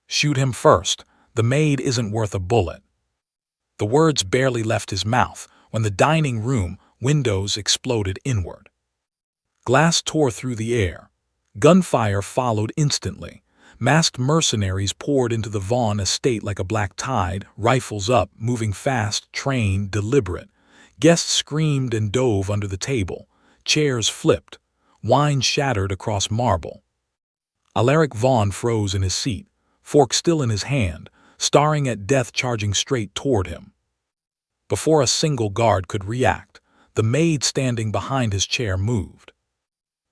"Shoot him first. The maid isn't worth a bullet." The words barely left his mouth when the dining room windows exploded inward. Glass tore through the air. Gunfire followed instantly. Masked mercenaries poured into the Vaughn estate like a black tide, rifles up, moving fast, trained, deliberate. Guests screamed and dove under the table. Chairs flipped. Wine shattered across marble. Alaric Vaughn froze in his seat, fork still in his hand, staring at death charging straight toward him. Before a single guard could react, the maid standing behind his chair moved.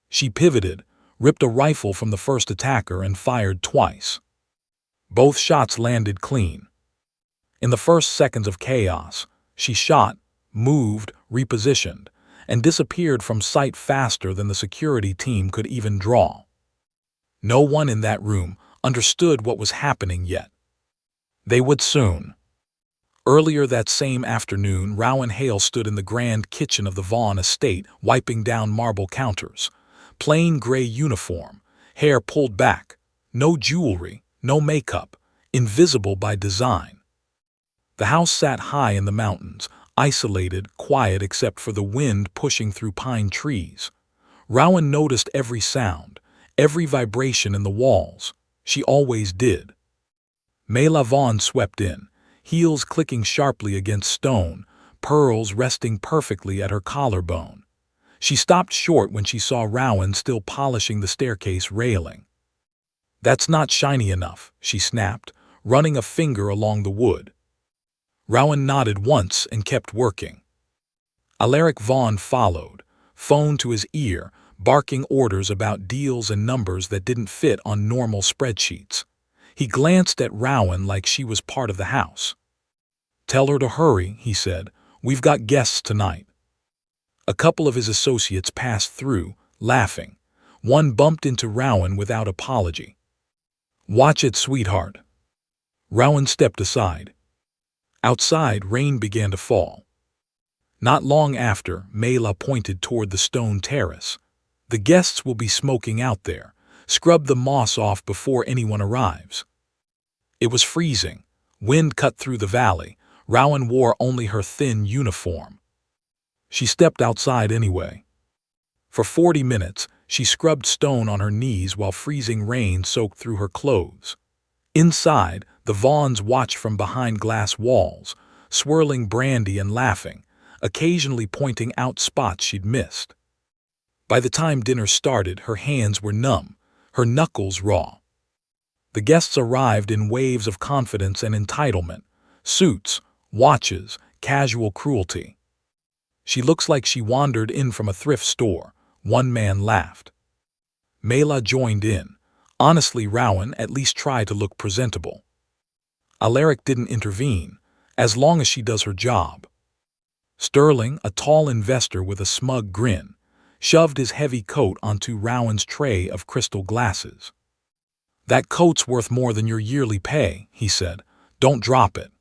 She pivoted, ripped a rifle from the first attacker and fired twice. Both shots landed clean. In the first seconds of chaos, she shot, moved, repositioned, and disappeared from sight faster than the security team could even draw. No one in that room understood what was happening yet. They would soon. Earlier that same afternoon, Rowan Hale stood in the grand kitchen of the Vaughn estate, wiping down marble counters. Plain gray uniform, hair pulled back, no jewelry, no makeup, invisible by design. The house sat high in the mountains, isolated, quiet except for the wind pushing through pine trees. Rowan noticed every sound, every vibration in the walls. She always did. Maid Vaughn swept in, heels clicking sharply against stone, pearls resting perfectly at her collarbone. She stopped short when she saw Rowan still polishing the staircase railing. "That's not shiny enough," she snapped, running a finger along the wood. Rowan nodded once and kept working. Alaric Vaughn followed, phone to his ear, barking orders about deals and numbers that didn't fit on normal spreadsheets. He glanced at Rowan like she was part of the house. "Tell her to hurry," he said. "We've got guests tonight." A couple of his associates passed through, laughing. One bumped into Rowan without apology. "Watch it, sweetheart." Rowan stepped aside. Outside, rain began to fall. Not long after, Mayla pointed toward the stone terrace. "The guests will be smoking out there. Scrub the moss off before anyone arrives." It was freezing. Wind cut through the valley. Rowan wore only her thin uniform. She stepped outside anyway. For 40 minutes, she scrubbed stone on her knees while freezing rain soaked through her clothes. Inside, the Vaughns watched from behind glass walls, swirling brandy and laughing, occasionally pointing out spots she'd missed. By the time dinner started, her hands were numb, her knuckles raw. The guests arrived in waves of confidence and entitlement, suits, watches, casual cruelty. "She looks like she wandered in from a thrift store," one man laughed. Mayla joined in. "Honestly, Rowan, at least try to look presentable." Alaric didn't intervene, as long as she does her job. Sterling, a tall investor with a smug grin, shoved his heavy coat onto Rowan's tray of crystal glasses. "That coat's worth more than your yearly pay," he said. "Don't drop it."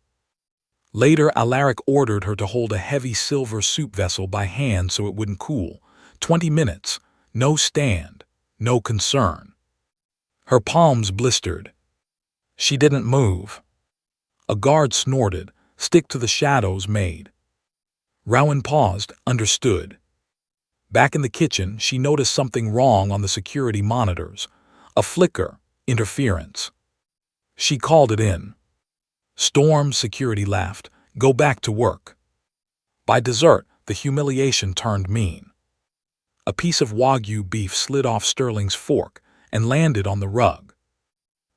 Later, Alaric ordered her to hold a heavy silver soup vessel by hand so it wouldn't cool. 20 minutes, no stand, no concern. Her palms blistered. She didn't move. A guard snorted, "Stick to the shadows, Maid." Rowan paused, understood. Back in the kitchen, she noticed something wrong on the security monitors. A flicker, interference. She called it in. "Storm," security laughed. "Go back to work." By dessert, the humiliation turned mean. A piece of Wagyu beef slid off Sterling's fork and landed on the rug.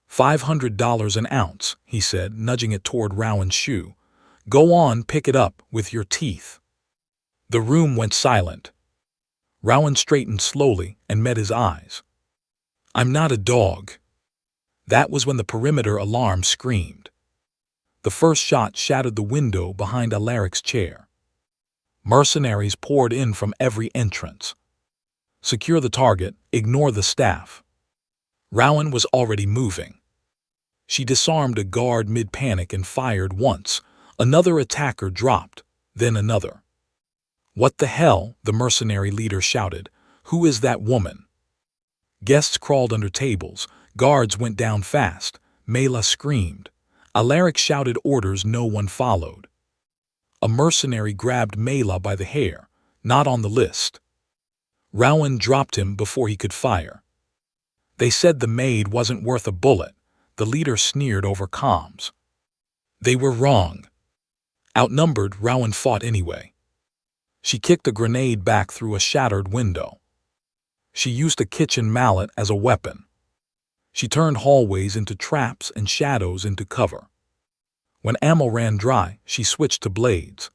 $500 an ounce, he said, nudging it toward Rowan's shoe. "Go on, pick it up with your teeth." The room went silent. Rowan straightened slowly and met his eyes. "I'm not a dog." That was when the perimeter alarm screamed. The first shot shattered the window behind Alaric's chair. Mercenaries poured in from every entrance. "Secure the target, ignore the staff." Rowan was already moving. She disarmed a guard mid-panic and fired once. Another attacker dropped, then another. "What the hell?" the mercenary leader shouted. "Who is that woman?" Guests crawled under tables. Guards went down fast. Mela screamed. Alaric shouted orders no one followed. A mercenary grabbed Mela by the hair. Not on the list. Rowan dropped him before he could fire. They said the maid wasn't worth a bullet. The leader sneered over comms. They were wrong. Outnumbered, Rowan fought anyway. She kicked a grenade back through a shattered window. She used a kitchen mallet as a weapon. She turned hallways into traps and shadows into cover. When ammo ran dry, she switched to blades.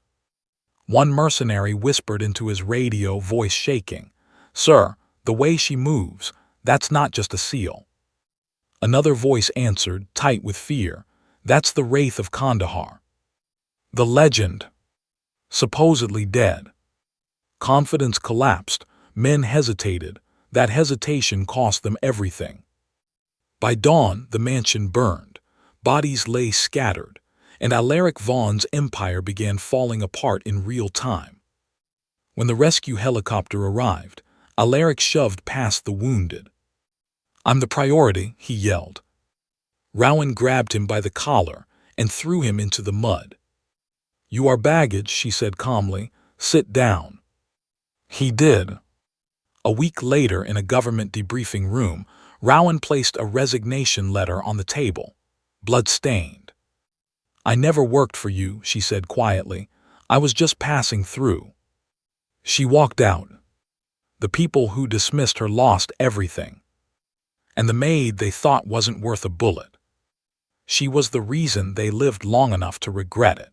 One mercenary whispered into his radio, voice shaking, "Sir, the way she moves, that's not just a seal." Another voice answered, tight with fear, "That's the Wraith of Kandahar. The legend. Supposedly dead." Confidence collapsed. Men hesitated. That hesitation cost them everything. By dawn, the mansion burned. Bodies lay scattered, and Alaric Vaughn's empire began falling apart in real time. When the rescue helicopter arrived, Alaric shoved past the wounded. "I'm the priority," he yelled. Rowan grabbed him by the collar and threw him into the mud. "You are baggage," she said calmly. "Sit down." He did. A week later, in a government debriefing room, Rowan placed a resignation letter on the table, blood-stained. "I never worked for you," she said quietly. "I was just passing through." She walked out. The people who dismissed her lost everything. And the maid they thought wasn't worth a bullet. She was the reason they lived long enough to regret it.